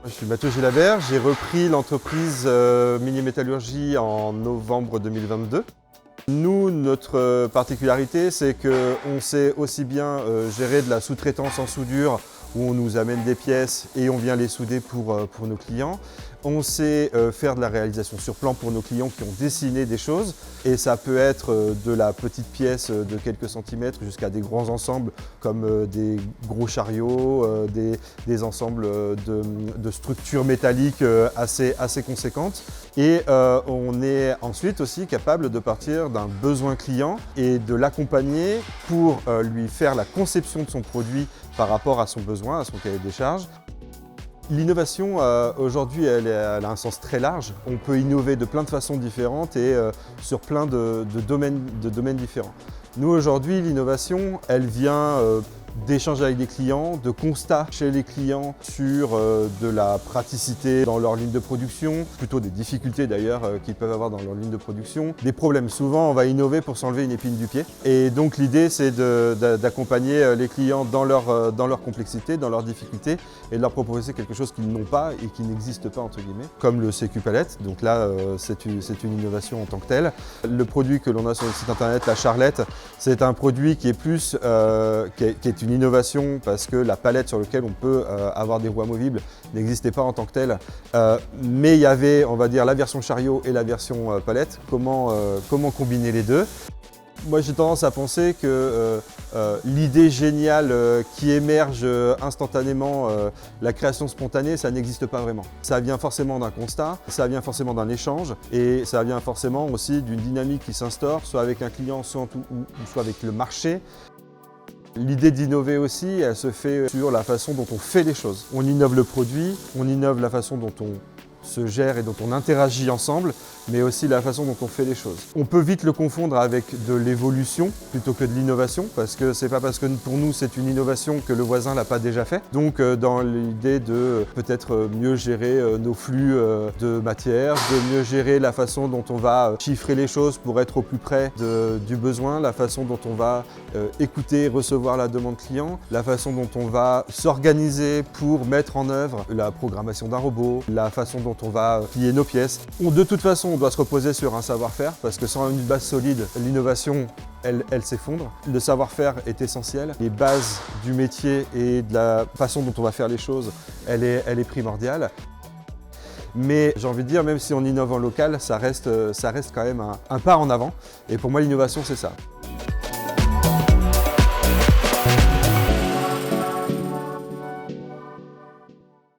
Je suis Mathieu Gilabert, j'ai repris l'entreprise Mini Métallurgie en novembre 2022. Nous, notre particularité, c'est qu'on sait aussi bien gérer de la sous-traitance en soudure où on nous amène des pièces et on vient les souder pour nos clients. On sait faire de la réalisation sur plan pour nos clients qui ont dessiné des choses et ça peut être de la petite pièce de quelques centimètres jusqu'à des grands ensembles comme des gros chariots, des ensembles de structures métalliques assez conséquentes. Et on est ensuite aussi capable de partir d'un besoin client et de l'accompagner pour lui faire la conception de son produit par rapport à son besoin, à son cahier des charges. L'innovation, aujourd'hui, elle a un sens très large. On peut innover de plein de façons différentes et sur plein de domaines différents. Nous, aujourd'hui, l'innovation, elle vient d'échanger avec des clients, de constats chez les clients sur de la praticité dans leur ligne de production, plutôt des difficultés d'ailleurs qu'ils peuvent avoir dans leur ligne de production, des problèmes. Souvent, on va innover pour s'enlever une épine du pied. Et donc l'idée, c'est d'accompagner les clients dans leur complexité, dans leurs difficultés et de leur proposer quelque chose qu'ils n'ont pas et qui n'existe pas, entre guillemets, comme le CQ Palette. Donc là, c'est une innovation en tant que telle. Le produit que l'on a sur le site internet, la Charlette, c'est un produit qui est plus, qui est une innovation parce que la palette sur laquelle on peut avoir des roues amovibles n'existait pas en tant que telle. Mais il y avait, on va dire, la version chariot et la version palette. Comment combiner les deux? Moi, j'ai tendance à penser que l'idée géniale qui émerge instantanément, la création spontanée, ça n'existe pas vraiment. Ça vient forcément d'un constat, ça vient forcément d'un échange et ça vient forcément aussi d'une dynamique qui s'instaure, soit avec un client, soit avec le marché. L'idée d'innover aussi, elle se fait sur la façon dont on fait les choses. On innove le produit, on innove la façon dont on se gère et dont on interagit ensemble, mais aussi la façon dont on fait les choses. On peut vite le confondre avec de l'évolution plutôt que de l'innovation, parce que c'est pas parce que pour nous c'est une innovation que le voisin l'a pas déjà fait. Donc dans l'idée de peut-être mieux gérer nos flux de matière, de mieux gérer la façon dont on va chiffrer les choses pour être au plus près du besoin, la façon dont on va écouter et recevoir la demande client, la façon dont on va s'organiser pour mettre en œuvre la programmation d'un robot, la façon dont on va plier nos pièces. De toute façon, on doit se reposer sur un savoir-faire parce que sans une base solide, l'innovation, elle s'effondre. Le savoir-faire est essentiel. Les bases du métier et de la façon dont on va faire les choses, elle est primordiale. Mais j'ai envie de dire, même si on innove en local, ça reste quand même un pas en avant. Et pour moi, l'innovation, c'est ça.